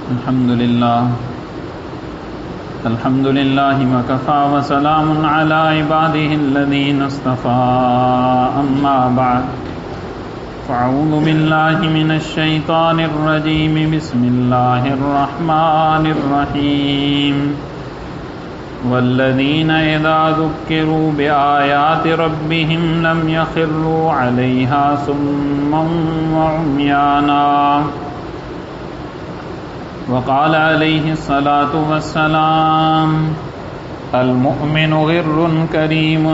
الحمد لله وكفى وسلام على عباده الذين اصطفى أما بعد فأعوذ بالله من الشيطان الرجيم بسم الله الرحمن الرحيم والذين إذا ذكروا بآيات ربهم لم يخروا عليها صما وعميانا وقال عليه الصلاة والسلام المؤمن غر كريم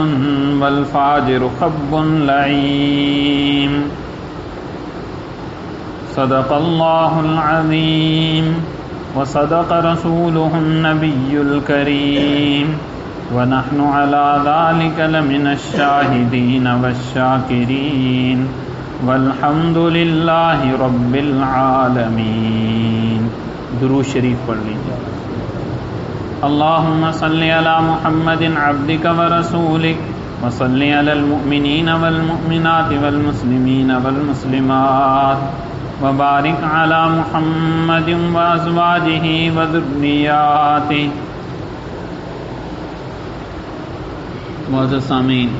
والفاجر خب لعيم صدق الله العظيم وصدق رسوله النبي الكريم ونحن على ذلك لمن الشاهدين والشاكرين والحمد لله رب العالمين. درود شریف پڑھ لیجیے. اللهم صل على محمد عبدك ورسولك وصل على المؤمنين والمؤمنات والمسلمين والمسلمات وبارك على محمد وازواجه وذرياته. معزز سامعین،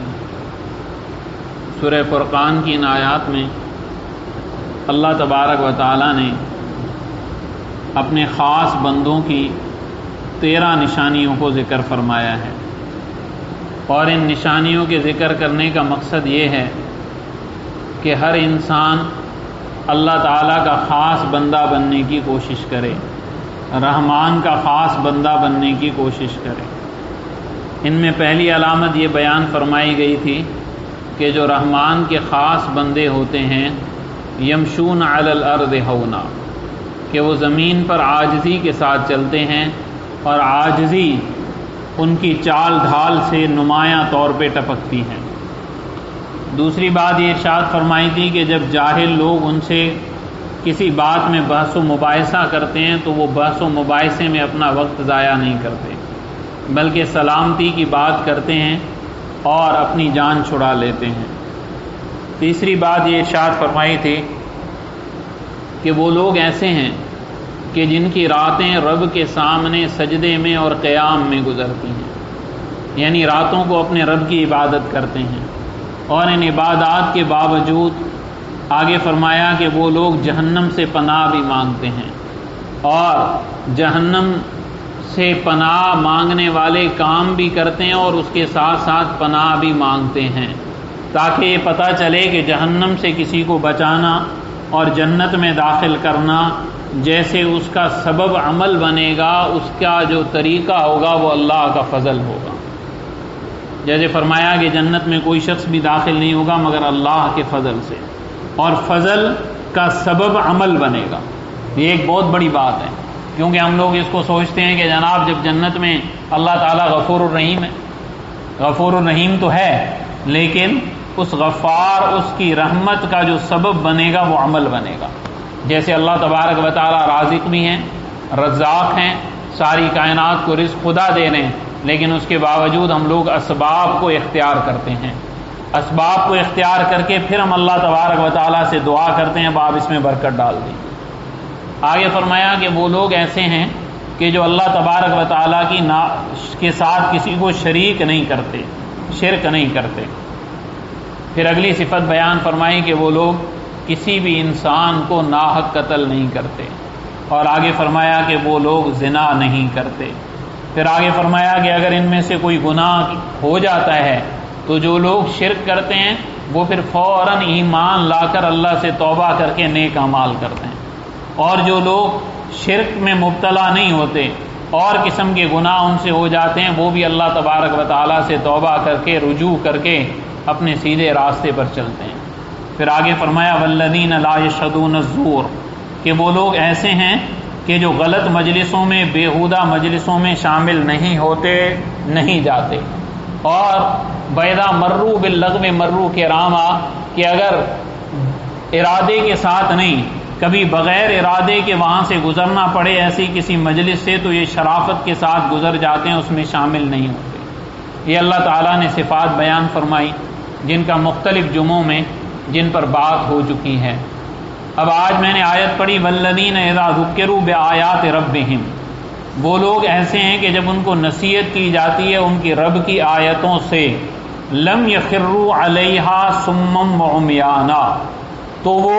سورہ فرقان کی ان آیات میں اللہ تبارک و تعالی نے اپنے خاص بندوں کی 13 نشانیوں کو ذکر فرمایا ہے، اور ان نشانیوں کے ذکر کرنے کا مقصد یہ ہے کہ ہر انسان اللہ تعالیٰ کا خاص بندہ بننے کی کوشش کرے، رحمان کا خاص بندہ بننے کی کوشش کرے. ان میں پہلی علامت یہ بیان فرمائی گئی تھی کہ جو رحمان کے خاص بندے ہوتے ہیں یمشون علی الارض ہونا، کہ وہ زمین پر عاجزی کے ساتھ چلتے ہیں اور عاجزی ان کی چال ڈھال سے نمایاں طور پہ ٹپکتی ہیں. دوسری بات یہ ارشاد فرمائی تھی کہ جب جاہل لوگ ان سے کسی بات میں بحث و مباحثہ کرتے ہیں تو وہ بحث و مباحثے میں اپنا وقت ضائع نہیں کرتے، بلکہ سلامتی کی بات کرتے ہیں اور اپنی جان چھڑا لیتے ہیں. تیسری بات یہ ارشاد فرمائی تھی کہ وہ لوگ ایسے ہیں کہ جن کی راتیں رب کے سامنے سجدے میں اور قیام میں گزرتی ہیں، یعنی راتوں کو اپنے رب کی عبادت کرتے ہیں، اور ان عبادات کے باوجود آگے فرمایا کہ وہ لوگ جہنم سے پناہ بھی مانگتے ہیں، اور جہنم سے پناہ مانگنے والے کام بھی کرتے ہیں اور اس کے ساتھ ساتھ پناہ بھی مانگتے ہیں، تاکہ یہ پتہ چلے کہ جہنم سے کسی کو بچانا اور جنت میں داخل کرنا جیسے اس کا سبب عمل بنے گا، اس کا جو طریقہ ہوگا وہ اللہ کا فضل ہوگا. جیسے فرمایا کہ جنت میں کوئی شخص بھی داخل نہیں ہوگا مگر اللہ کے فضل سے، اور فضل کا سبب عمل بنے گا. یہ ایک بہت بڑی بات ہے، کیونکہ ہم لوگ اس کو سوچتے ہیں کہ جناب جب جنت میں اللہ تعالیٰ غفور الرحیم ہے، غفور الرحیم تو ہے، لیکن اس غفار اس کی رحمت کا جو سبب بنے گا وہ عمل بنے گا. جیسے اللہ تبارک و تعالیٰ رازق بھی ہیں، رزاق ہیں، ساری کائنات کو رزق خدا دے رہے ہیں، لیکن اس کے باوجود ہم لوگ اسباب کو اختیار کرتے ہیں. اسباب کو اختیار کر کے پھر ہم اللہ تبارک و تعالیٰ سے دعا کرتے ہیں باپ اس میں برکت ڈال دیں. آگے فرمایا کہ وہ لوگ ایسے ہیں کہ جو اللہ تبارک و تعالیٰ کے ساتھ کسی کو شریک نہیں کرتے، شرک نہیں کرتے. پھر اگلی صفت بیان فرمائی کہ وہ لوگ کسی بھی انسان کو ناحق قتل نہیں کرتے، اور آگے فرمایا کہ وہ لوگ زنا نہیں کرتے. پھر آگے فرمایا کہ اگر ان میں سے کوئی گناہ ہو جاتا ہے تو جو لوگ شرک کرتے ہیں وہ پھر فوراً ایمان لا کر اللہ سے توبہ کر کے نیک اعمال کرتے ہیں، اور جو لوگ شرک میں مبتلا نہیں ہوتے اور قسم کے گناہ ان سے ہو جاتے ہیں وہ بھی اللہ تبارک و تعالیٰ سے توبہ کر کے رجوع کر کے اپنے سیدھے راستے پر چلتے ہیں. پھر آگے فرمایا والذین لا یشہدون الزور، کہ وہ لوگ ایسے ہیں کہ جو غلط مجلسوں میں، بیہودہ مجلسوں میں شامل نہیں ہوتے، نہیں جاتے، اور بیدا مرو باللغو مرو کراما، کہ اگر ارادے کے ساتھ نہیں، کبھی بغیر ارادے کے وہاں سے گزرنا پڑے ایسی کسی مجلس سے تو یہ شرافت کے ساتھ گزر جاتے ہیں، اس میں شامل نہیں ہوتے. یہ اللہ تعالیٰ نے صفات بیان فرمائی جن کا مختلف جمعوں میں جن پر بات ہو چکی ہے. اب آج میں نے آیت پڑھی والذین اذا ذکروا بآیات ربہم، وہ لوگ ایسے ہیں کہ جب ان کو نصیحت کی جاتی ہے ان کی رب کی آیتوں سے، لم یخروا علیہا صما وعمیانا، تو وہ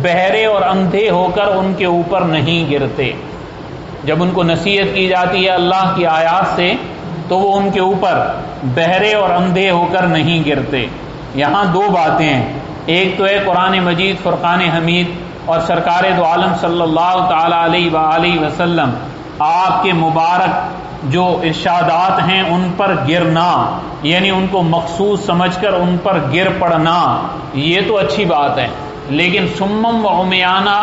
بہرے اور اندھے ہو کر ان کے اوپر نہیں گرتے۔ جب ان کو نصیحت کی جاتی ہے اللہ کی آیات سے تو وہ ان کے اوپر بہرے اور اندھے ہو کر نہیں گرتے۔ یہاں دو باتیں ہیں، ایک تو ہے قرآن مجید فرقان حمید اور سرکار دو عالم صلی اللہ تعالی علیہ وآلہ وسلم آپ کے مبارک جو ارشادات ہیں ان پر گرنا، یعنی ان کو مخصوص سمجھ کر ان پر گر پڑنا، یہ تو اچھی بات ہے، لیکن سمم و عمیانہ،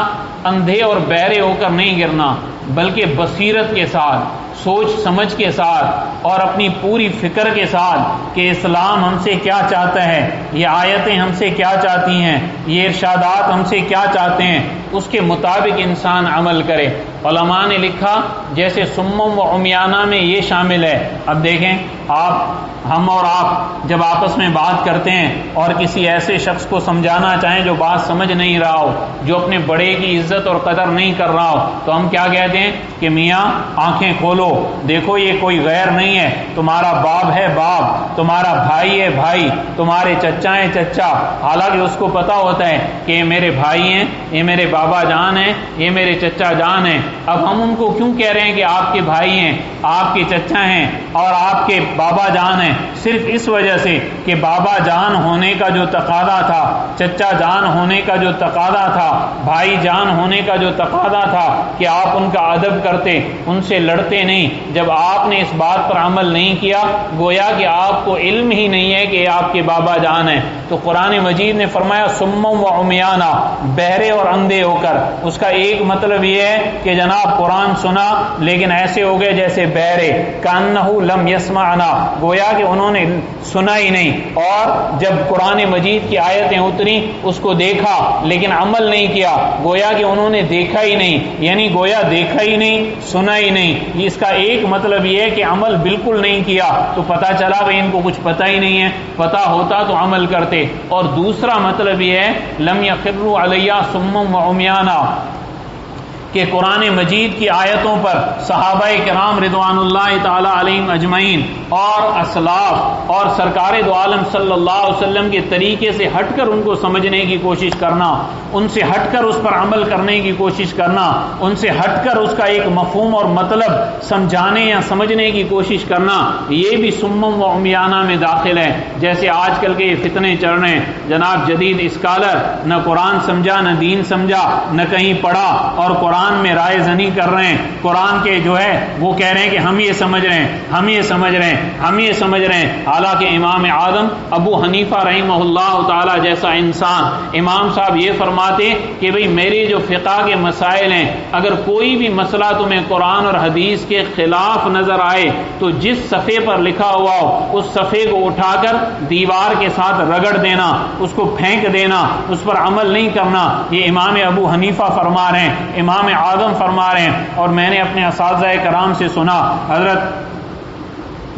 اندھے اور بہرے ہو کر نہیں گرنا، بلکہ بصیرت کے ساتھ، سوچ سمجھ کے ساتھ اور اپنی پوری فکر کے ساتھ کہ اسلام ہم سے کیا چاہتا ہے، یہ آیتیں ہم سے کیا چاہتی ہیں، یہ ارشادات ہم سے کیا چاہتے ہیں، اس کے مطابق انسان عمل کرے۔ علماء نے لکھا جیسے سمم و عمیانہ میں یہ شامل ہے، اب دیکھیں ہم اور آپ جب آپس میں بات کرتے ہیں اور کسی ایسے شخص کو سمجھانا چاہیں جو بات سمجھ نہیں رہا ہو، جو اپنے بڑے کی عزت اور قدر نہیں کر رہا ہو، تو ہم کیا کہتے ہیں کہ میاں آنکھیں کھولو، دیکھو یہ کوئی غیر نہیں ہے، تمہارا باپ ہے باپ، تمہارا بھائی ہے بھائی، تمہارے چچا ہیں چچا، حالانکہ اس کو پتا ہوتا ہے کہ یہ میرے بھائی ہیں، یہ میرے بابا جان ہیں، یہ میرے چچا جان ہیں۔ اب ہم ان کو کیوں کہہ رہے ہیں کہ آپ کے بھائی ہیں، آپ کے چچا ہیں اور آپ کے بابا جان ہیں؟ صرف اس وجہ سے کہ بابا جان ہونے کا جو تقاضا تھا، چچا جان ہونے کا جو تقاضا تھا، بھائی جان ہونے کا جو تقاضا تھا کہ آپ ان کا ادب کرتے، ان سے لڑتے نہیں، جب آپ نے اس بات پر عمل نہیں کیا گویا کہ آپ کو علم ہی نہیں ہے کہ آپ کے بابا جان ہیں۔ تو قرآن مجید نے فرمایا سمم و عمیانہ، بہرے اور اندھے ہو کر۔ اس کا ایک مطلب یہ ہے کہ جناب قرآن سنا لیکن ایسے ہو گئے جیسے بہرے، کانہ لم یسمعنا، گویا کہ انہوں نے سنا ہی نہیں، اور جب قرآن مجید کی آیتیں اتری اس کو دیکھا لیکن عمل نہیں کیا، گویا کہ انہوں نے دیکھا ہی نہیں، یعنی گویا دیکھا ہی نہیں، سنا ہی نہیں۔ اس کا ایک مطلب یہ ہے کہ عمل بالکل نہیں کیا، تو پتہ چلا بھئی ان کو کچھ پتہ ہی نہیں ہے، پتہ ہوتا تو عمل کرتے۔ اور دوسرا مطلب یہ ہے لم یخروا علیہ صم و عمیانہ، کہ قرآن مجید کی آیتوں پر صحابہ کرام رضوان اللہ تعالی علیہم اجمعین اور اسلاف اور سرکار دو عالم صلی اللہ علیہ وسلم کے طریقے سے ہٹ کر ان کو سمجھنے کی کوشش کرنا، ان سے ہٹ کر اس پر عمل کرنے کی کوشش کرنا، ان سے ہٹ کر اس کا ایک مفہوم اور مطلب سمجھانے یا سمجھنے کی کوشش کرنا، یہ بھی سمم و عمیانہ میں داخل ہے۔ جیسے آج کل کے یہ فتنے چل رہے ہیں، جناب جدید اسکالر نہ قرآن سمجھا نہ دین سمجھا نہ کہیں پڑھا اور قرآن میں رائے زنی کر رہے ہیں، قرآن کے جو ہے وہ کہہ رہے ہیں کہ ہم یہ سمجھ رہے ہیں، ہم یہ سمجھ رہے ہیں، ہم یہ سمجھ رہے ہیں، حالانکہ امام اعظم ابو حنیفہ رحمہ اللہ تعالی جیسا انسان، امام صاحب یہ فرماتے کہ بھئی میرے جو فقہ کے مسائل ہیں، اگر کوئی بھی مسئلہ تمہیں قرآن اور حدیث کے خلاف نظر آئے تو جس صفحے پر لکھا ہوا ہو اس صفحے کو اٹھا کر دیوار کے ساتھ رگڑ دینا، اس کو پھینک دینا، اس پر عمل نہیں کرنا۔ یہ امام ابو حنیفہ فرما رہے ہیں، امام اعظم فرما رہے ہیں۔ اور میں نے اپنے اساتذہ کرام سے سنا، حضرت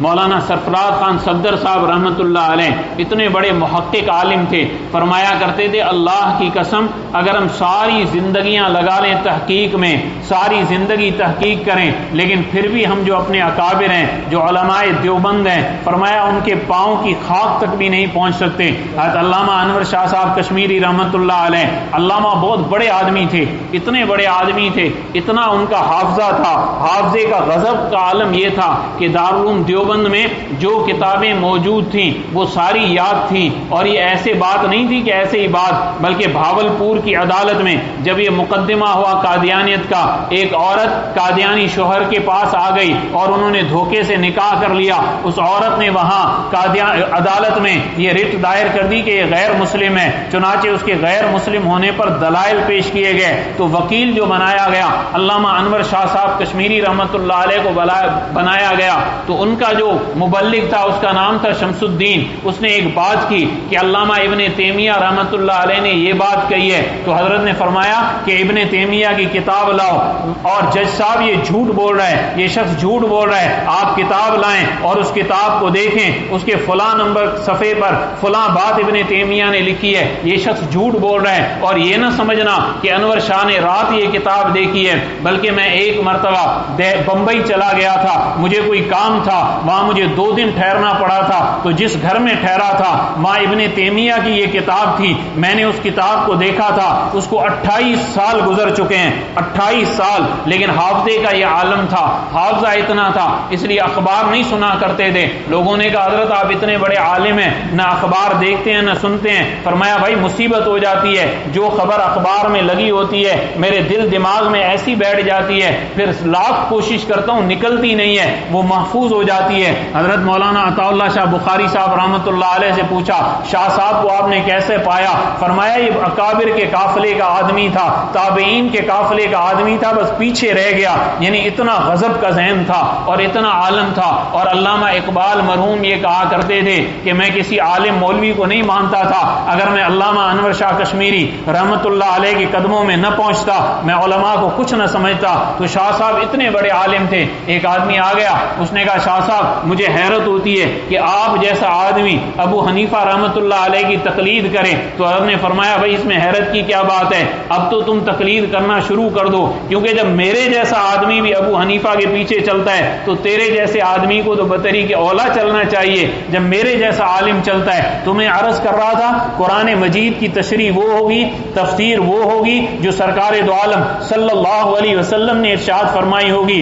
مولانا سرفراز خان صفدر صاحب رحمۃ اللہ علیہ اتنے بڑے محقق عالم تھے، فرمایا کرتے تھے اللہ کی قسم اگر ہم ساری زندگیاں لگا لیں تحقیق میں، ساری زندگی تحقیق کریں، لیکن پھر بھی ہم جو اپنے اکابر ہیں، جو علماء دیوبند ہیں، فرمایا ان کے پاؤں کی خاک تک بھی نہیں پہنچ سکتے۔ حضرت علامہ انور شاہ صاحب کشمیری رحمۃ اللہ علیہ، علامہ بہت بڑے آدمی تھے، اتنے بڑے آدمی تھے، اتنا ان کا حافظہ تھا، حافظے کا غضب کا عالم یہ تھا کہ دارالعلوم دیوبند میں جو کتابیں موجود تھیں وہ ساری یاد تھیں، اور یہ ایسے بات نہیں تھی کہ ایسے ہی بات، بلکہ بھاولپور کی عدالت میں جب یہ مقدمہ ہوا قادیانیت کا، ایک عورت قادیانی شوہر کے پاس آ گئی اور انہوں نے دھوکے سے نکاح کر لیا، اس عورت نے وہاں عدالت میں یہ رٹ دائر کر دی کہ یہ غیر مسلم ہے، چنانچہ اس کے غیر مسلم ہونے پر دلائل پیش کیے گئے، تو وکیل جو بنایا گیا علامہ انور شاہ صاحب کشمیری رحمۃ اللہ علیہ کو بنایا گیا، تو ان کا کا جو مبلغ تھا اس کا نام تھا شمس الدین، اس نے ایک بات کی کہ علامہ ابن تیمیہ رحمۃ اللہ علیہ نے یہ بات کہی ہے، تو حضرت نے فرمایا کہ ابن تیمیہ کی کتاب لاؤ، اور جج صاحب یہ جھوٹ بول رہا ہے، یہ شخص جھوٹ بول رہا ہے، آپ کتاب لائیں اور اس کتاب کو دیکھیں، اس کے فلاں نمبر صفحے پر فلاں بات ابن تیمیہ نے لکھی ہے، یہ شخص جھوٹ بول رہا ہے۔ اور یہ نہ سمجھنا کہ انور شاہ نے رات یہ کتاب دیکھی ہے، بلکہ میں ایک مرتبہ بمبئی چلا گیا تھا، مجھے کوئی کام تھا، وہاں مجھے 2 دن ٹھہرنا پڑا تھا، تو جس گھر میں ٹھہرا تھا وہاں ابن تیمیہ کی یہ کتاب تھی، میں نے اس کتاب کو دیکھا تھا، اس کو 28 سال گزر چکے ہیں، 28 سال، لیکن حافظے کا یہ عالم تھا، حافظہ اتنا تھا، اس لیے اخبار نہیں سنا کرتے تھے۔ لوگوں نے کہا حضرت آپ اتنے بڑے عالم ہیں، نہ اخبار دیکھتے ہیں نہ سنتے ہیں۔ فرمایا بھائی مصیبت ہو جاتی ہے، جو خبر اخبار میں لگی ہوتی ہے میرے دل دماغ میں ایسی بیٹھ جاتی ہے، پھر لاکھ کوشش کرتا ہوں نکلتی نہیں ہے، وہ محفوظ ہو جاتی ہے۔ حضرت مولانا عطا اللہ شاہ بخاری صاحب رحمۃ اللہ علیہ سے پوچھا شاہ صاحب کو آپ نے کیسے پایا؟ فرمایا یہ اکابر کے قافلے کا آدمی تھا، تابعین کے قافلے کا آدمی تھا، بس پیچھے رہ گیا، یعنی اتنا غضب کا ذہن تھا اور اتنا عالم تھا۔ اور علامہ اقبال مرحوم یہ کہا کرتے تھے کہ میں کسی عالم مولوی کو نہیں مانتا تھا، اگر میں علامہ انور شاہ کشمیری رحمۃ اللہ علیہ کے قدموں میں نہ پہنچتا میں علماء کو کچھ نہ سمجھتا۔ تو شاہ صاحب اتنے بڑے عالم تھے، ایک آدمی آ گیا، اس نے کہا شاہ صاحب مجھے حیرت ہوتی ہے کہ آپ جیسا آدمی ابو حنیفہ رحمۃ اللہ علیہ کی تقلید کریں۔ تو حضرت نے فرمایا بھائی اس میں حیرت کی کیا بات ہے، اب تو تم تقلید کرنا شروع کر دو، کیونکہ جب میرے جیسا آدمی بھی ابو حنیفہ کے پیچھے چلتا ہے تو تیرے جیسے آدمی کو تو بطریق اولا چلنا چاہیے۔ جب میرے جیسا عالم چلتا ہے تو میں عرض کر رہا تھا قرآن مجید کی تشریح وہ ہوگی، تفسیر وہ ہوگی جو سرکار دو عالم صلی اللہ علیہ وسلم نے ارشاد فرمائی ہوگی،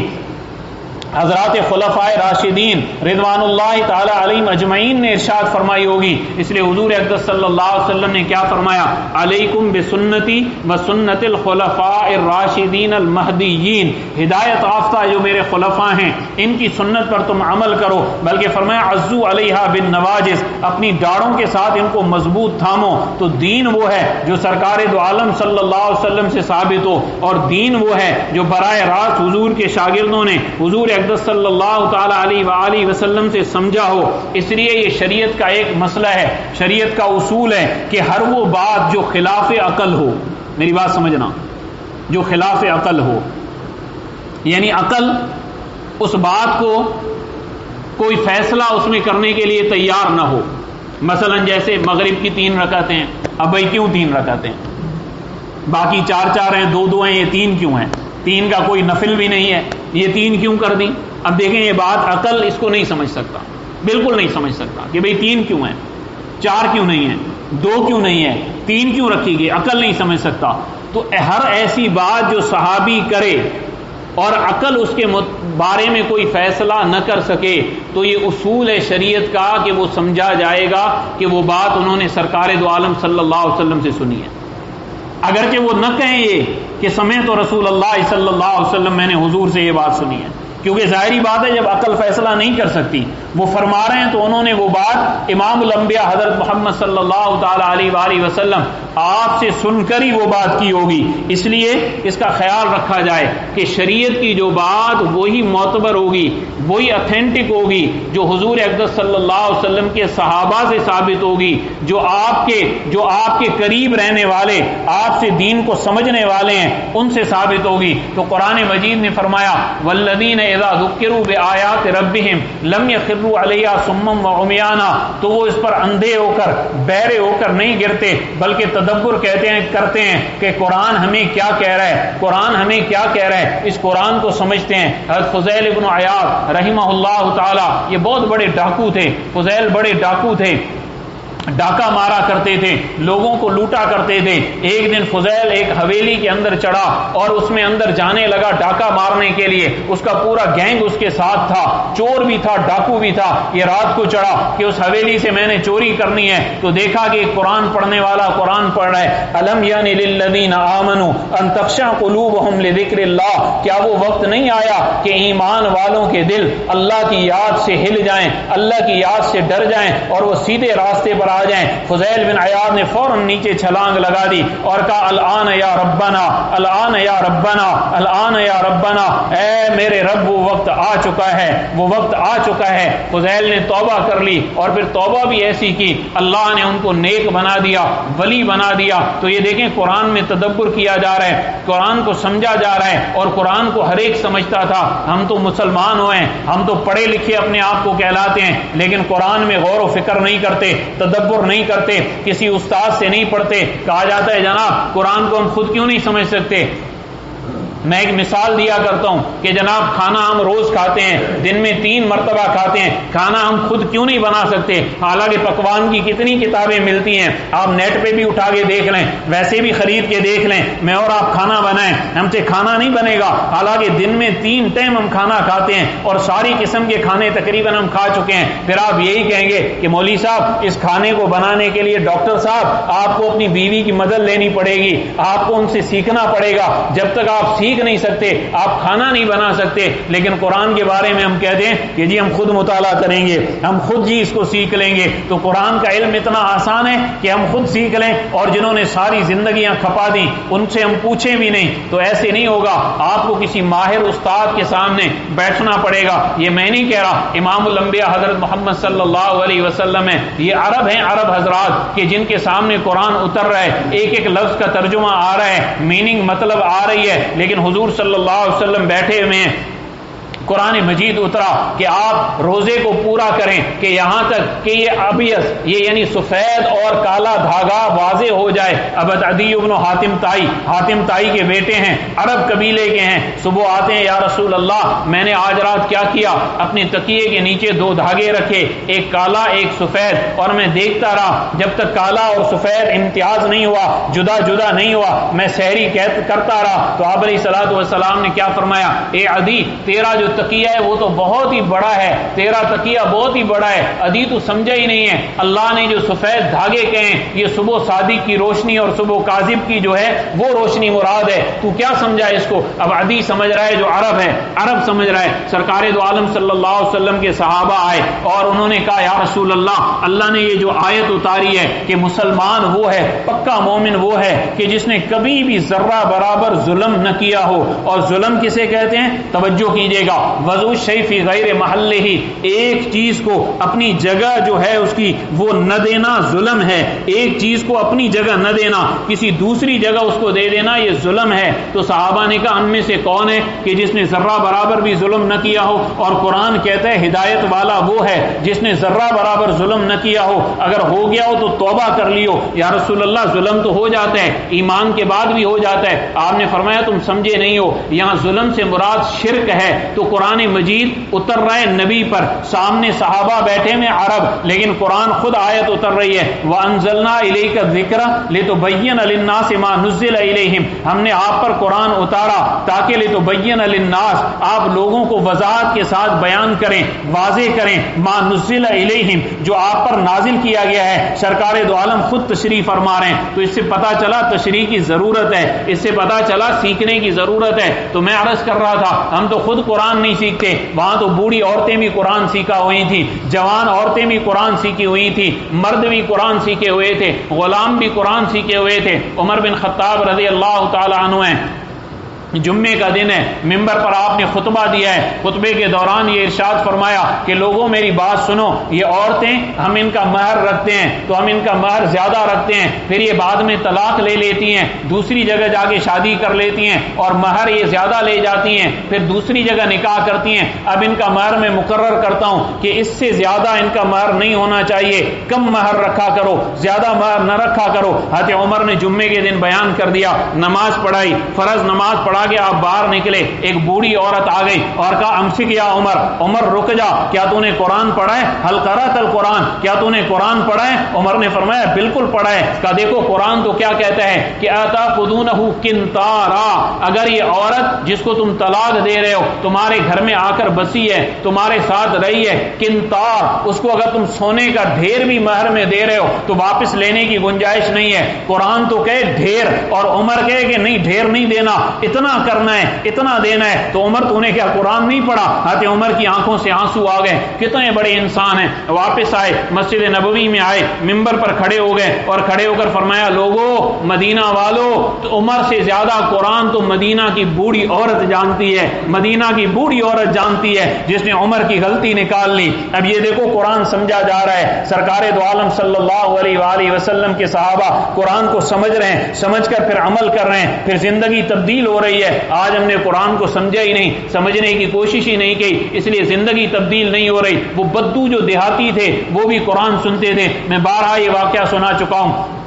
حضرات خلفائے راشدین رضوان اللہ تعالی علیہم اجمعین نے ارشاد فرمائی ہوگی۔ اس لیے حضور اقدس صلی اللہ علیہ وسلم نے کیا فرمایا، علیکم بسنتی و سنت الخلفاء الراشدین المہدیین، ہدایت یافتہ جو میرے خلفاء ہیں ان کی سنت پر تم عمل کرو، بلکہ فرمایا عزو علیہا بالنواجذ، اپنی ڈاڑوں کے ساتھ ان کو مضبوط تھامو۔ تو دین وہ ہے جو سرکار دو عالم صلی اللہ علیہ وسلم سے ثابت ہو، اور دین وہ ہے جو براہ راست حضور کے شاگردوں نے حضور اقدس صلی اللہ تعالی علیہ وآلہ وسلم سے سمجھا ہو۔ اس لیے یہ شریعت کا ایک مسئلہ ہے، شریعت کا اصول ہے کہ ہر وہ بات جو خلاف عقل ہو، میری بات سمجھنا، جو خلاف عقل ہو، یعنی عقل اس بات کو کوئی فیصلہ اس میں کرنے کے لیے تیار نہ ہو، مثلا جیسے مغرب کی 3 رکعتیں، اب بھائی کیوں 3 رکعتیں، باقی 4 ہیں، 2 ہیں، یہ 3 کیوں ہیں؟ 3 کا کوئی نفل بھی نہیں ہے، یہ 3 کیوں کر دی؟ اب دیکھیں یہ بات عقل اس کو نہیں سمجھ سکتا، بالکل نہیں سمجھ سکتا کہ بھئی 3 کیوں ہیں، 4 کیوں نہیں ہیں، 2 کیوں نہیں ہے، 3 کیوں رکھی گئی، عقل نہیں سمجھ سکتا۔ تو ہر ایسی بات جو صحابی کرے اور عقل اس کے بارے میں کوئی فیصلہ نہ کر سکے، تو یہ اصول ہے شریعت کا کہ وہ سمجھا جائے گا کہ وہ بات انہوں نے سرکار دو عالم صلی اللہ علیہ وسلم سے سنی ہے، اگرچہ وہ نہ کہیں یہ کہ سمعت رسول اللہ صلی اللہ علیہ وسلم، میں نے حضور سے یہ بات سنی ہے، کیونکہ ظاہری بات ہے جب عقل فیصلہ نہیں کر سکتی، وہ فرما رہے ہیں تو انہوں نے وہ بات امام الانبیاء حضرت محمد صلی اللہ تعالی علیہ وآلہ وسلم آپ سے سن کر ہی وہ بات کی ہوگی۔ اس لیے اس کا خیال رکھا جائے کہ شریعت کی جو بات وہی معتبر ہوگی، وہی اتھینٹک ہوگی جو حضور اقدس صلی اللہ علیہ وسلم کے صحابہ سے ثابت ہوگی، جو آپ کے قریب رہنے والے، آپ سے دین کو سمجھنے والے ہیں ان سے ثابت ہوگی۔ تو قرآن مجید نے فرمایا والذین اذا ذکروا بآیات ربہم لم یخروا علیہا صما وعمیانا، تو وہ اس پر اندھے ہو کر بہرے ہو کر نہیں گرتے، بلکہ تدبر کرتے ہیں کہ قرآن ہمیں کیا کہہ رہا ہے، قرآن ہمیں کیا کہہ رہا ہے، اس قرآن کو سمجھتے ہیں۔ حضرت فضیل ابن عیاض رحمہ اللہ تعالی، یہ بہت بڑے ڈاکو تھے، فضیل بڑے ڈاکو تھے، ڈاکہ مارا کرتے تھے، لوگوں کو لوٹا کرتے تھے۔ ایک دن فضیل ایک حویلی کے اندر چڑھا اور اس میں اندر جانے لگا ڈاکہ مارنے کے لیے، اس کا پورا گینگ اس کے ساتھ تھا، چور بھی تھا، ڈاکو بھی تھا۔ یہ رات کو چڑھا کہ اس حویلی سے میں نے چوری کرنی ہے، تو دیکھا کہ قرآن پڑھنے والا قرآن پڑھ رہا ہے، الم یان للذین آمنوا ان تخشع قلوبہم لذکر اللہ، کیا وہ وقت نہیں آیا کہ ایمان والوں کے دل اللہ کی یاد سے ہل جائیں، اللہ کی یاد سے ڈر جائیں اور وہ سیدھے راستے پر آ جائیں۔ فضیل بن عیاض نے فوراً نیچے چھلانگ لگا دی اور کہا الآن یا ربنا، الآن یا ربنا، الآن یا ربنا، اے میرے رب وہ وقت آ چکا ہے، وہ وقت آ چکا ہے۔ فضیل نے توبہ کر لی اور پھر توبہ بھی ایسی کی اللہ نے ان کو نیک بنا دیا، ولی بنا دیا۔ تو یہ دیکھیں قرآن میں تدبر کیا جا رہا ہے، قرآن کو سمجھا جا رہا ہے، اور قرآن کو ہر ایک سمجھتا تھا۔ ہم تو مسلمان ہوئے ہیں، ہم تو پڑھے لکھے اپنے آپ کو کہلاتے ہیں، لیکن قرآن میں غور و فکر نہیں کرتے، تدبر نہیں کرتے، کسی استاد سے نہیں پڑھتے۔ کہا جاتا ہے جناب قرآن کو ہم خود کیوں نہیں سمجھ سکتے؟ میں ایک مثال دیا کرتا ہوں کہ جناب کھانا ہم روز کھاتے ہیں، دن میں 3 مرتبہ کھاتے ہیں، کھانا ہم خود کیوں نہیں بنا سکتے؟ حالانکہ پکوان کی کتنی کتابیں ملتی ہیں، آپ نیٹ پہ بھی اٹھا کے دیکھ لیں، ویسے بھی خرید کے دیکھ لیں، میں اور آپ کھانا بنائیں، ہم سے کھانا نہیں بنے گا۔ حالانکہ دن میں 3 ٹائم ہم کھانا کھاتے ہیں اور ساری قسم کے کھانے تقریباً ہم کھا چکے ہیں۔ پھر آپ یہی کہیں گے کہ مولوی صاحب اس کھانے کو بنانے کے لیے ڈاکٹر صاحب آپ کو اپنی بیوی کی مدد لینی پڑے گی، آپ کو ان سے سیکھنا پڑے گا۔ جب تک آپ سیکھ نہیں سکتے آپ کھانا نہیں بنا سکتے۔ لیکن قرآن کے بارے میں ہم کہتے ہیں کہ جی ہم خود مطالعہ کریں گے، ہم خود جی اس کو سیکھ لیں گے۔ تو قرآن کا علم اتنا آسان ہے کہ ہم خود سیکھ لیں، اور جنہوں نے ساری زندگیاں کھپا دی ان سے ہم پوچھیں بھی نہیں۔ تو ایسے نہیں ہوگا، آپ کو کسی ماہر استاد کے سامنے بیٹھنا پڑے گا۔ یہ میں نہیں کہہ رہا، امام الانبیاء حضرت محمد صلی اللہ علیہ وسلم ہے، یہ عرب ہیں، عرب حضرات کہ جن کے سامنے قرآن اتر رہا ہے، ایک ایک لفظ کا ترجمہ آ رہا ہے، میننگ مطلب آ رہی ہے، لیکن حضور صلی اللہ علیہ وسلم بیٹھے ہوئے ہیں۔ قرآن مجید اترا کہ آپ روزے کو پورا کریں کہ یہاں تک کہ یہ ابیض، یہ یعنی سفید اور کالا دھاگا واضح ہو جائے۔ ابد عدی ابن حاتم تائی، حاتم تائی کے بیٹے ہیں، عرب قبیلے کے ہیں۔ صبح آتے ہیں، یا رسول اللہ میں نے آج رات کیا کیا، اپنے تکیے کے نیچے 2 دھاگے رکھے، ایک کالا ایک سفید، اور میں دیکھتا رہا جب تک کالا اور سفید امتیاز نہیں ہوا، جدا جدا نہیں ہوا، میں سحری کرتا رہا۔ تو آپ علیہ الصلوۃ والسلام نے کیا فرمایا، اے عدی تیرا جو تکیہ ہے وہ تو بہت ہی بڑا ہے، تیرا تکیہ بہت ہی بڑا ہے، عدی تو سمجھا ہی نہیں ہے۔ اللہ نے جو سفید دھاگے کہیں یہ صبح صادق کی روشنی اور صبح کاذب کی جو ہے وہ روشنی مراد ہے، تو کیا سمجھا اس کو؟ اب عدی سمجھ رہا ہے جو عرب ہے، عرب سمجھ رہا ہے۔ سرکار دو عالم صلی اللہ علیہ وسلم کے صحابہ آئے اور انہوں نے کہا یا رسول اللہ نے یہ جو آیت اتاری ہے کہ مسلمان وہ ہے، پکا مومن وہ ہے کہ جس نے کبھی بھی ذرہ برابر ظلم نہ کیا ہو۔ اور ظلم کسے کہتے ہیں؟ توجہ کیجئے گا، وضع الشیء فی غیر محلہ، ایک چیز کو اپنی جگہ جو ہے اس کی وہ نہ دینا ظلم ہے۔ ایک چیز کو اپنی جگہ نہ دینا، کسی دوسری جگہ اس کو دے دینا، یہ ظلم ہے۔ تو صحابہ نے کہا ان میں سے کون ہے کہ جس نے ذرہ برابر بھی ظلم نہ کیا ہو؟ اور قرآن کہتا ہے ہدایت والا وہ ہے جس نے ذرہ برابر ظلم نہ کیا ہو، اگر ہو گیا ہو تو توبہ کر لیو۔ یا رسول اللہ ظلم تو ہو جاتا ہے، ایمان کے بعد بھی ہو جاتا ہے۔ آپ نے فرمایا تم سمجھے نہیں ہو، یہاں ظلم سے مراد شرک ہے۔ تو قرآن مجید اتر رہا ہے نبی پر، سامنے صحابہ بیٹھے میں عرب، لیکن قرآن خود آیت اتر رہی ہے وَأَنزَلْنَا إِلَيْكَ الذِّكْرَ لِتُبَيِّنَ لِلنَّاسِ مَا نُزِّلَ إِلَيْهِمْ، ہم نے آپ پر قرآن اتارا تاکہ لِتُبَيِّنَ لِلنَّاسِ، آپ لوگوں کو وضاحت کے ساتھ بیان کریں، واضح کریں، مَا نُزِّلَ إِلَيْهِمْ، جو آپ پر نازل کیا گیا ہے۔ سرکار دو عالم خود تشریح فرما رہے ہیں، تو اس سے پتا چلا تشریح کی ضرورت ہے، اس سے پتا چلا سیکھنے کی ضرورت ہے۔ تو میں عرض کر رہا تھا ہم تو خود قرآن نہیں سیکھتے، وہاں تو بوڑھی عورتیں بھی قرآن سیکھا ہوئی تھی، جوان عورتیں بھی قرآن سیکھی ہوئی تھی، مرد بھی قرآن سیکھے ہوئے تھے، غلام بھی قرآن سیکھے ہوئے تھے۔ عمر بن خطاب رضی اللہ تعالی عنہ ہیں، جمعے کا دن ہے، ممبر پر آپ نے خطبہ دیا ہے، خطبے کے دوران یہ ارشاد فرمایا کہ لوگوں میری بات سنو، یہ عورتیں ہم ان کا مہر رکھتے ہیں تو ہم ان کا مہر زیادہ رکھتے ہیں، پھر یہ بعد میں طلاق لے لیتی ہیں، دوسری جگہ جا کے شادی کر لیتی ہیں اور مہر یہ زیادہ لے جاتی ہیں، پھر دوسری جگہ نکاح کرتی ہیں۔ اب ان کا مہر میں مقرر کرتا ہوں کہ اس سے زیادہ ان کا مہر نہیں ہونا چاہیے، کم مہر رکھا کرو، زیادہ مہر نہ رکھا کرو۔ حضرت عمر نے جمعے کے دن بیان کر دیا، نماز پڑھائی، فرض نماز پڑھا کہ آپ باہر نکلے، ایک بوڑھی عورت آ گئی اور کہا امسک یا عمر، عمر رک جا، کیا تو نے قرآن پڑھا ہے؟ حل قرأت القرآن، کیا تو نے قرآن پڑھا ہے؟ عمر نے فرمایا بالکل پڑھا ہے۔ کہا دیکھو قرآن تو کیا کہتا ہے کہ آتاخذونہ قنطارا، اگر یہ عورت جس کو تم طلاق دے رہے ہو تمہارے گھر میں آ کر بسی ہے، تمہارے ساتھ رہی ہے، قنطار، اس کو اگر تم سونے کا ڈھیر بھی مہر میں دے رہے ہو تو واپس لینے کی گنجائش نہیں ہے۔ قرآن تو کہے ڈھیر اور عمر کہے کہ نہیں ڈھیر نہیں دینا، اتنا اتنا کرنا ہے، اتنا دینا ہے، تو عمر تو نے کیا قرآن نہیں پڑھا؟ حضرت عمر کی آنکھوں سے آنسو آ گئے، کتنے بڑے انسان ہیں، واپس آئے، مسجد نبوی میں آئے، ممبر پر کھڑے ہو گئے اور کھڑے ہو کر فرمایا لوگو مدینہ والو، تو عمر سے زیادہ قرآن تو مدینہ کی بوڑھی عورت جانتی ہے، مدینہ کی بوڑھی عورت جانتی ہے جس نے عمر کی غلطی نکال لی۔ اب یہ دیکھو قرآن سمجھا جا رہا ہے، سرکار دو عالم صلی اللہ علیہ وآلہ وسلم کے صحابہ قرآن کو سمجھ رہے ہیں، سمجھ کر پھر عمل کر رہے ہیں، پھر زندگی تبدیل ہو رہی ہے۔ آج ہم نے قرآن کو سمجھا ہی نہیں، سمجھنے کی کوشش ہی نہیں کی، اس لیے زندگی تبدیل نہیں ہو رہی۔ وہ بدو جو دیہاتی تھے وہ بھی قرآن سنتے تھے، میں بارہا یہ واقعہ سنا چکا ہوں۔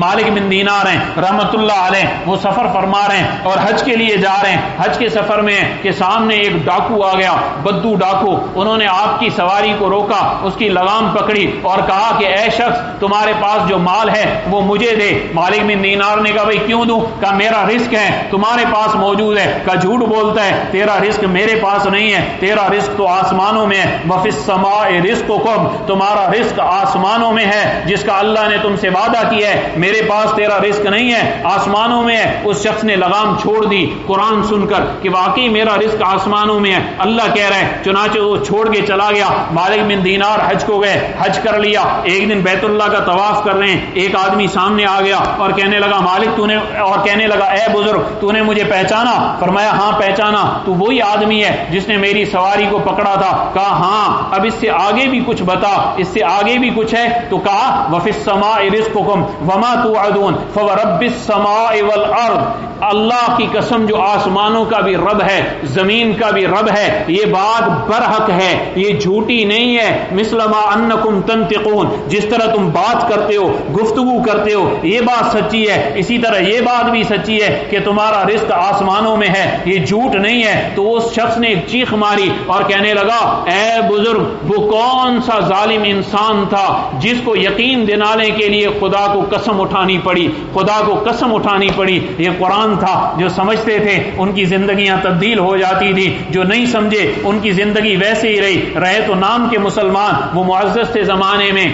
مالک بن دینار ہیں رحمت اللہ علیہ، وہ سفر فرما رہے ہیں اور حج کے لیے جا رہے ہیں۔ حج کے سفر میں کہ سامنے ایک ڈاکو آ گیا، بدو ڈاکو، انہوں نے آپ کی سواری کو روکا، اس کی لگام پکڑی اور کہا کہ اے شخص تمہارے پاس جو مال ہے وہ مجھے دے۔ مالک بن دینار نے کہا بھائی کیوں دوں؟ کہا میرا رزق ہے تمہارے پاس موجود ہے۔ کہا جھوٹ بولتا ہے، تیرا رزق میرے پاس نہیں ہے، تیرا رزق تو آسمانوں میں ہے۔ وفی السماء رزقکم، تمہارا رزق آسمانوں میں ہے جس کا اللہ نے تم سے وعدہ کیا ہے، میرے پاس تیرا رزق نہیں ہے، آسمانوں میں ہے۔ اس شخص نے لگام چھوڑ دی قرآن سن کر کہ واقعی میرا رزق آسمانوں میں ہے، اللہ کہہ رہے ہیں، چنانچہ وہ چھوڑ کے چلا گیا۔ مالک بن دینار حج کو گئے، حج کر لیا، ایک دن بیت اللہ کا طواف کر رہے ہیں، ایک آدمی سامنے آ گیا اور کہنے لگا مالک تو نے، اور کہنے لگا اے بزرگ تو نے مجھے پہچانا؟ فرمایا ہاں پہچانا، تو وہی آدمی ہے جس نے میری سواری کو پکڑا تھا۔ کہا ہاں، اب اس سے آگے بھی کچھ بتا، اس سے آگے بھی کچھ ہے؟ تو کہا وفی السماء رزقکم وما توعدون فورب السماء والارض، اللہ کی قسم جو آسمانوں کا بھی رب ہے زمین کا بھی رب ہے، یہ بات برحق ہے، یہ جھوٹی نہیں ہے۔ مثل ما انکم تنطقون، جس طرح تم بات کرتے ہو، گفتگو کرتے ہو، یہ بات سچی ہے، اسی طرح یہ بات بھی سچی ہے کہ تمہارا رزق آسمانوں میں ہے، یہ جھوٹ نہیں ہے۔ تو اس شخص نے ایک چیخ ماری اور کہنے لگا اے بزرگ وہ کون سا ظالم انسان تھا جس کو یقین دلانے کے لیے خدا کو قسم اٹھانی پڑی، خدا کو قسم اٹھانی پڑی؟ یہ قرآن تھا۔ جو سمجھتے تھے ان کی زندگیاں تبدیل ہو جاتی تھی، جو نہیں سمجھے ان کی زندگی ویسے ہی رہے تو نام کے مسلمان، وہ معزز تھے زمانے میں،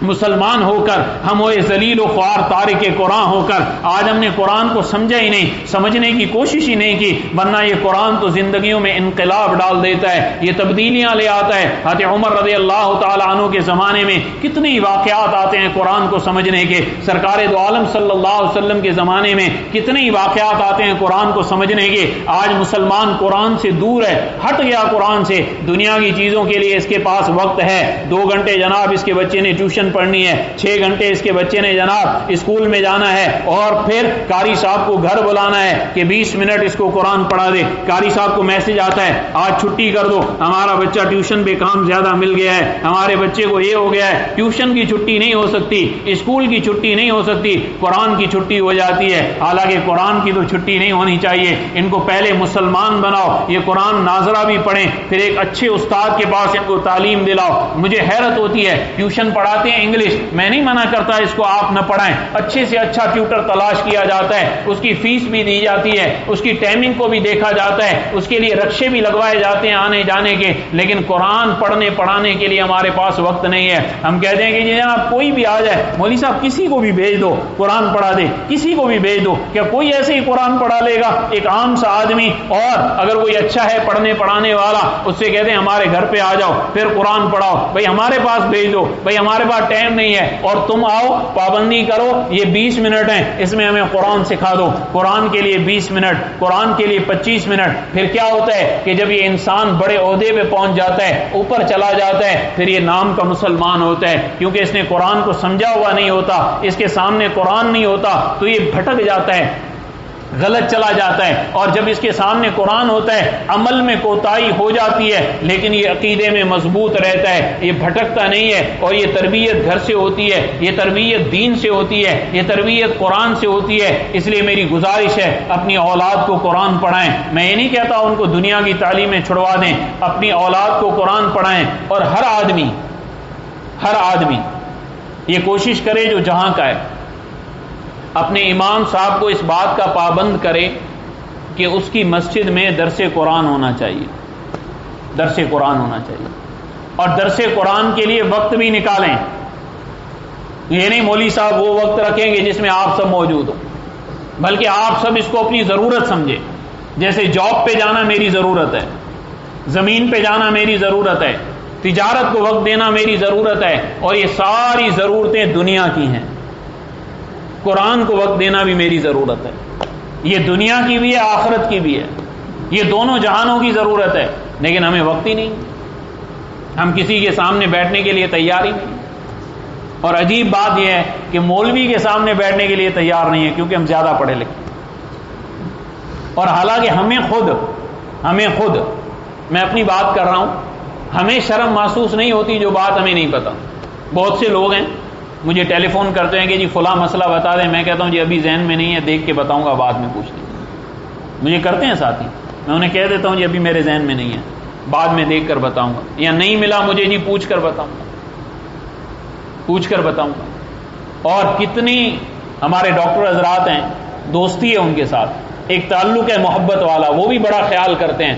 مسلمان ہو کر ہم ہوئے ذلیل و خوار تارک قرآن ہو کر آج ہم نے قرآن کو سمجھا ہی نہیں، سمجھنے کی کوشش ہی نہیں کی، ورنہ یہ قرآن تو زندگیوں میں انقلاب ڈال دیتا ہے، یہ تبدیلیاں لے آتا ہے۔ حضرت عمر رضی اللہ تعالیٰ عنہ کے زمانے میں کتنی واقعات آتے ہیں قرآن کو سمجھنے کے، سرکار دو عالم صلی اللہ علیہ وسلم کے زمانے میں کتنے واقعات آتے ہیں قرآن کو سمجھنے کے۔ آج مسلمان قرآن سے دور ہے، ہٹ گیا قرآن سے، دنیا کی چیزوں کے لیے اس کے پاس وقت ہے، 2 گھنٹے جناب اس کے بچے نے ٹیوشن پڑھنی ہے، 6 گھنٹے اس کے بچے نے جناب اسکول میں جانا ہے، اور پھر قاری صاحب کو گھر بلانا ہے کہ 20 منٹ اس کو قرآن پڑھا دے۔ قاری صاحب کو میسج آتا ہے آج چھٹی کر دو، ہمارا بچہ ٹیوشن پہ کام زیادہ مل گیا ہے، ہمارے بچے کو یہ ہو گیا ہے۔ ٹیوشن کی چھٹی نہیں ہو سکتی، اسکول کی چھٹی نہیں ہو سکتی، قرآن کی چھٹی ہو جاتی ہے، حالانکہ قرآن کی تو چھٹی نہیں ہونی چاہیے۔ ان کو پہلے مسلمان بناؤ، یہ قرآن ناظرہ بھی پڑھیں، پھر ایک اچھے استاد کے پاس ان کو تعلیم دلاؤ۔ مجھے حیرت ہوتی ہے، ٹیوشن پڑھاتے ہیں انگلش، میں نہیں منع کرتا اس کو آپ نہ پڑھائیں، اچھے سے اچھا ٹیوٹر تلاش کیا جاتا ہے، اس کی فیس بھی دی جاتی ہے، اس کی ٹائمنگ کو بھی دیکھا جاتا ہے، اس کے لیے رکشے بھی لگوائے جاتے ہیں آنے جانے کے، لیکن قرآن پڑھنے پڑھانے کے لیے ہمارے پاس وقت نہیں ہے۔ ہم کہتے ہیں کہ جناب کوئی بھی آ جائے، مولوی صاحب کسی کو بھی بھیج دو قرآن پڑھا دے، کسی کو بھی بھیج دو، کیا کوئی ایسے ہی قرآن پڑھا لے گا؟ ایک عام سا آدمی، اور اگر کوئی اچھا ہے پڑھنے پڑھانے والا اس سے کہتے ہیں ہمارے گھر پہ آ جاؤ پھر قرآن پڑھاؤ، بھائی ہمارے پاس بھیج دو، بھائی ہمارے پاس ٹائم نہیں ہے، اور تم آؤ پابندی کرو یہ 20 منٹ ہیں اس میں ہمیں قرآن سکھا دو، قرآن کے لیے 20 منٹ، قرآن کے لیے 25 منٹ۔ پھر کیا ہوتا ہے کہ جب یہ انسان بڑے عہدے پہ پہنچ جاتا ہے، اوپر چلا جاتا ہے، پھر یہ نام کا مسلمان ہوتا ہے، کیونکہ اس نے قرآن کو سمجھا ہوا نہیں ہوتا، اس کے سامنے قرآن نہیں ہوتا تو یہ بھٹک جاتا ہے، غلط چلا جاتا ہے، اور جب اس کے سامنے قرآن ہوتا ہے عمل میں کوتاہی ہو جاتی ہے، لیکن یہ عقیدے میں مضبوط رہتا ہے، یہ بھٹکتا نہیں ہے، اور یہ تربیت گھر سے ہوتی ہے، یہ تربیت دین سے ہوتی ہے، یہ تربیت قرآن سے ہوتی ہے۔ اس لیے میری گزارش ہے اپنی اولاد کو قرآن پڑھائیں، میں یہ نہیں کہتا ان کو دنیا کی تعلیمیں چھڑوا دیں، اپنی اولاد کو قرآن پڑھائیں، اور ہر آدمی یہ کوشش کرے جو جہاں کا ہے، اپنے امام صاحب کو اس بات کا پابند کرے کہ اس کی مسجد میں درس قرآن ہونا چاہیے، درس قرآن ہونا چاہیے، اور درس قرآن کے لیے وقت بھی نکالیں۔ یہ نہیں مولوی صاحب وہ وقت رکھیں گے جس میں آپ سب موجود ہو، بلکہ آپ سب اس کو اپنی ضرورت سمجھے. جیسے جاب پہ جانا میری ضرورت ہے، زمین پہ جانا میری ضرورت ہے، تجارت کو وقت دینا میری ضرورت ہے، اور یہ ساری ضرورتیں دنیا کی ہیں. قرآن کو وقت دینا بھی میری ضرورت ہے. یہ دنیا کی بھی ہے، آخرت کی بھی ہے، یہ دونوں جہانوں کی ضرورت ہے. لیکن ہمیں وقت ہی نہیں، ہم کسی کے سامنے بیٹھنے کے لیے تیار ہی نہیں. اور عجیب بات یہ ہے کہ مولوی کے سامنے بیٹھنے کے لیے تیار نہیں ہے، کیونکہ ہم زیادہ پڑھے لکھے. اور حالانکہ ہمیں خود میں اپنی بات کر رہا ہوں، ہمیں شرم محسوس نہیں ہوتی جو بات ہمیں نہیں پتا. بہت سے لوگ ہیں مجھے ٹیلی فون کرتے ہیں کہ جی فلاں مسئلہ بتا دیں. میں کہتا ہوں جی ابھی ذہن میں نہیں ہے، دیکھ کے بتاؤں گا، بعد میں پوچھ لیں. مجھے کرتے ہیں ساتھی، میں انہیں کہہ دیتا ہوں جی ابھی میرے ذہن میں نہیں ہے، بعد میں دیکھ کر بتاؤں گا، یا نہیں ملا مجھے جی پوچھ کر بتاؤں گا. اور کتنی ہمارے ڈاکٹر حضرات ہیں، دوستی ہے ان کے ساتھ، ایک تعلق ہے محبت والا، وہ بھی بڑا خیال کرتے ہیں.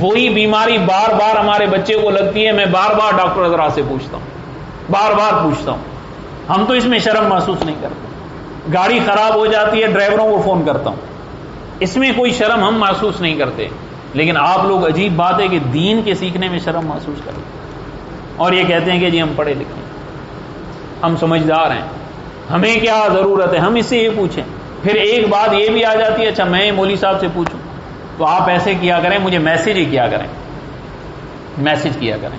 وہی بیماری بار بار ہمارے بچے کو لگتی ہے، میں بار بار ڈاکٹر حضرات سے پوچھتا ہوں، بار بار پوچھتا ہوں. ہم تو اس میں شرم محسوس نہیں کرتے. گاڑی خراب ہو جاتی ہے، ڈرائیوروں کو فون کرتا ہوں، اس میں کوئی شرم ہم محسوس نہیں کرتے. لیکن آپ لوگ، عجیب بات ہے کہ دین کے سیکھنے میں شرم محسوس کرتے اور یہ کہتے ہیں کہ جی ہم پڑھے لکھے ہیں، ہم سمجھدار ہیں، ہمیں کیا ضرورت ہے، ہم اس سے یہ پوچھیں. پھر ایک بات یہ بھی آ جاتی ہے، اچھا میں مولوی صاحب سے پوچھوں، تو آپ ایسے کیا کریں، مجھے میسج ہی کیا کریں، میسج کیا کریں،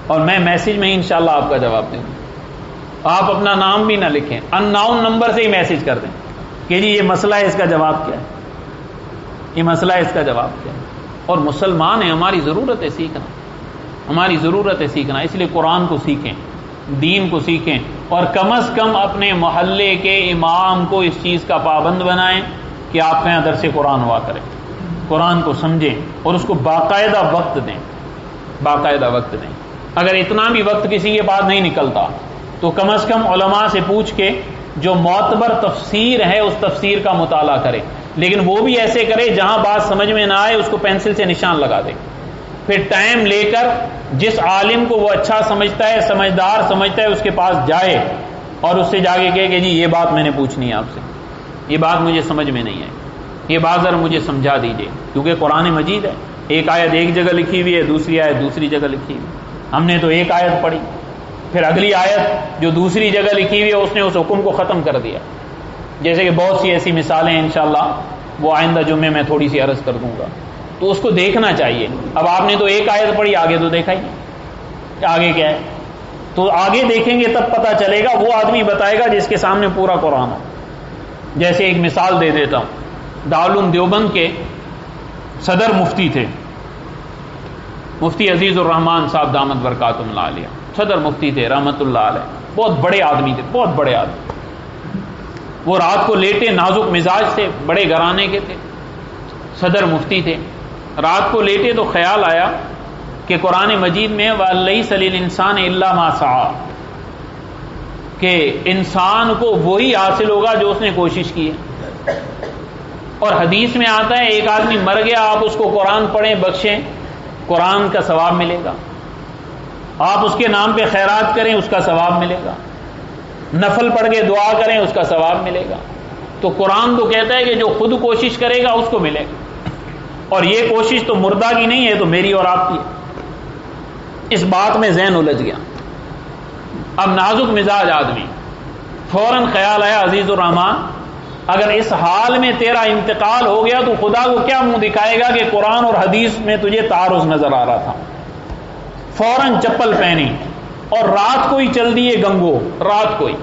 اور میں میسج میں ہی انشاءاللہ آپ کا جواب دوں. آپ اپنا نام بھی نہ لکھیں، ان ناؤن نمبر سے ہی میسج کر دیں کہ جی یہ مسئلہ ہے، اس کا جواب کیا ہے، یہ مسئلہ ہے، اس کا جواب کیا ہے. اور مسلمان ہیں، ہماری ضرورت ہے سیکھنا، ہماری ضرورت ہے سیکھنا. اس لیے قرآن کو سیکھیں، دین کو سیکھیں، اور کم از کم اپنے محلے کے امام کو اس چیز کا پابند بنائیں کہ آپ کے یہاں درس قرآن ہوا کریں، قرآن کو سمجھیں اور اس کو باقاعدہ وقت دیں، باقاعدہ وقت دیں. اگر اتنا بھی وقت کسی کے پاس نہیں نکلتا تو کم از کم علماء سے پوچھ کے جو معتبر تفسیر ہے اس تفسیر کا مطالعہ کرے. لیکن وہ بھی ایسے کرے جہاں بات سمجھ میں نہ آئے اس کو پینسل سے نشان لگا دے. پھر ٹائم لے کر جس عالم کو وہ اچھا سمجھتا ہے، سمجھدار سمجھتا ہے، اس کے پاس جائے اور اس سے جا کے کہے کہ جی یہ بات میں نے پوچھنی ہے آپ سے، یہ بات مجھے سمجھ میں نہیں آئی، یہ بات ذرا مجھے سمجھا دیجئے. کیونکہ قرآن مجید ہے، ایک آیت ایک جگہ لکھی ہوئی ہے، دوسری آیت دوسری جگہ لکھی ہوئی. ہم نے تو ایک آیت پڑھی، پھر اگلی آیت جو دوسری جگہ لکھی ہوئی ہے اس نے اس حکم کو ختم کر دیا. جیسے کہ بہت سی ایسی مثالیں ہیں، انشاءاللہ وہ آئندہ جمعے میں تھوڑی سی عرض کر دوں گا. تو اس کو دیکھنا چاہیے. اب آپ نے تو ایک آیت پڑھی، آگے تو دیکھا ہی نہیں آگے کیا ہے. تو آگے دیکھیں گے تب پتہ چلے گا. وہ آدمی بتائے گا جس کے سامنے پورا قرآن ہو. جیسے ایک مثال دے دیتا ہوں، دارالعلوم دیوبند کے صدر مفتی تھے، مفتی عزیز الرحمان صاحب دامت برکاتہم اللہ علیہ، صدر مفتی تھے رحمت اللہ علیہ. بہت بڑے آدمی تھے، بہت بڑے آدمی. وہ رات کو لیٹے، نازک مزاج تھے، بڑے گھرانے کے تھے، صدر مفتی تھے. رات کو لیٹے تو خیال آیا کہ قرآن مجید میں وَلَيْسَ لِلْإِنسَانِ إِلَّا مَا سَعَىٰ، کہ انسان کو وہی حاصل ہوگا جو اس نے کوشش کی ہے. اور حدیث میں آتا ہے ایک آدمی مر گیا، آپ اس کو قرآن پڑھیں، بخشیں، قرآن کا ثواب ملے گا. آپ اس کے نام پہ خیرات کریں، اس کا ثواب ملے گا. نفل پڑھ کے دعا کریں، اس کا ثواب ملے گا. تو قرآن تو کہتا ہے کہ جو خود کوشش کرے گا اس کو ملے گا. اور یہ کوشش تو مردہ کی نہیں ہے، تو میری اور آپ کی ہے. اس بات میں ذہن الجھ گیا. اب نازک مزاج آدمی، فوراً خیال آیا عزیز الرحمان اگر اس حال میں تیرا انتقال ہو گیا تو خدا کو کیا منہ دکھائے گا کہ قرآن اور حدیث میں تجھے تعارض نظر آ رہا تھا. فوراً چپل پہنی اور رات کو ہی چل دیے گنگو. رات کو ہی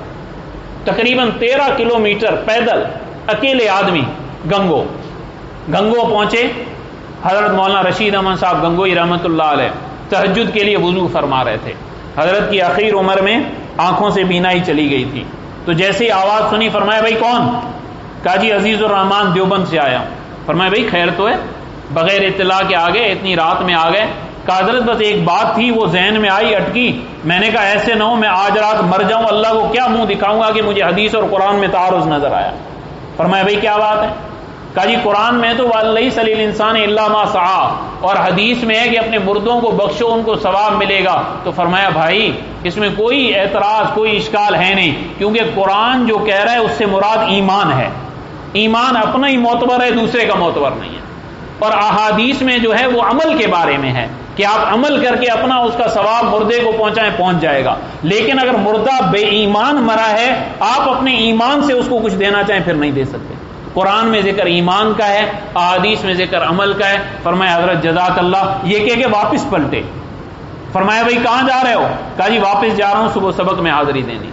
تقریباً 13 کلومیٹر پیدل اکیلے آدمی گنگو پہنچے. حضرت مولانا رشید احمد صاحب گنگوئی رحمت اللہ علیہ تہجد کے لیے وضو فرما رہے تھے. حضرت کی اخیر عمر میں آنکھوں سے بینائی چلی گئی تھی. تو جیسے ہی آواز سنی فرمایا بھائی کون؟ کہا جی عزیز الرحمان دیوبند سے آیا. فرمایا بھائی خیر تو ہے؟ بغیر اطلاع کے آ گئے، اتنی رات میں آ گئے. کہا حضرت بس ایک بات تھی وہ ذہن میں آئی، اٹکی. میں نے کہا ایسے نہ ہو میں آج رات مر جاؤں، اللہ کو کیا منہ دکھاؤں گا کہ مجھے حدیث اور قرآن میں تعارض نظر آیا. فرمایا بھائی کیا بات ہے؟ کہا جی قرآن میں تو وَلَيْسَ لِلْإِنسَانِ إِلَّا مَا سَعَىٰ، اور حدیث میں ہے کہ اپنے مردوں کو بخشو، ان کو ثواب ملے گا. تو فرمایا بھائی اس میں کوئی اعتراض، کوئی اشکال ہے نہیں، کیونکہ قرآن جو کہہ رہا ہے اس سے مراد ایمان ہے. ایمان اپنا ہی معتبر ہے، دوسرے کا معتبر نہیں ہے. اور احادیث میں جو ہے وہ عمل کے بارے میں ہے کہ آپ عمل کر کے اپنا اس کا ثواب مردے کو پہنچائیں، پہنچ جائے گا. لیکن اگر مردہ بے ایمان مرا ہے، آپ اپنے ایمان سے اس کو کچھ دینا چاہیں پھر نہیں دے سکتے. قرآن میں ذکر ایمان کا ہے، احادیث میں ذکر عمل کا ہے. فرمایا حضرت جزاک اللہ، یہ کہہ کے واپس پلٹے. فرمایا بھائی کہاں جا رہے ہو؟ کہا جی واپس جا رہا ہوں صبح سبق میں حاضری دینی.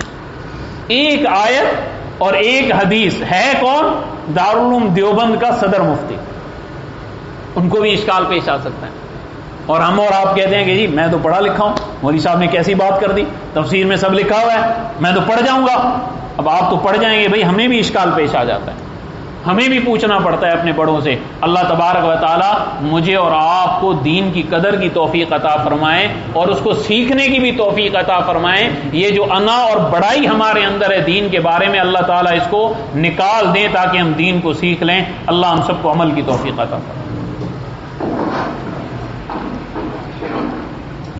ایک آیت اور ایک حدیث ہے کون؟ دارالعلوم دیوبند کا صدر مفتی. ان کو بھی اشکال پیش آ سکتا ہے. اور ہم اور آپ کہتے ہیں کہ جی میں تو پڑھا لکھا ہوں، مولوی صاحب نے کیسی بات کر دی، تفسیر میں سب لکھا ہوا ہے، میں تو پڑھ جاؤں گا. اب آپ تو پڑھ جائیں گے، بھائی ہمیں بھی اشکال پیش آ جاتا ہے، ہمیں بھی پوچھنا پڑتا ہے اپنے بڑوں سے. اللہ تبارک و تعالی مجھے اور آپ کو دین کی قدر کی توفیق عطا فرمائے اور اس کو سیکھنے کی بھی توفیق عطا فرمائے. یہ جو انا اور بڑائی ہمارے اندر ہے دین کے بارے میں، اللہ تعالیٰ اس کو نکال دیں تاکہ ہم دین کو سیکھ لیں. اللہ ہم سب کو عمل کی توفیق عطا فرمائے.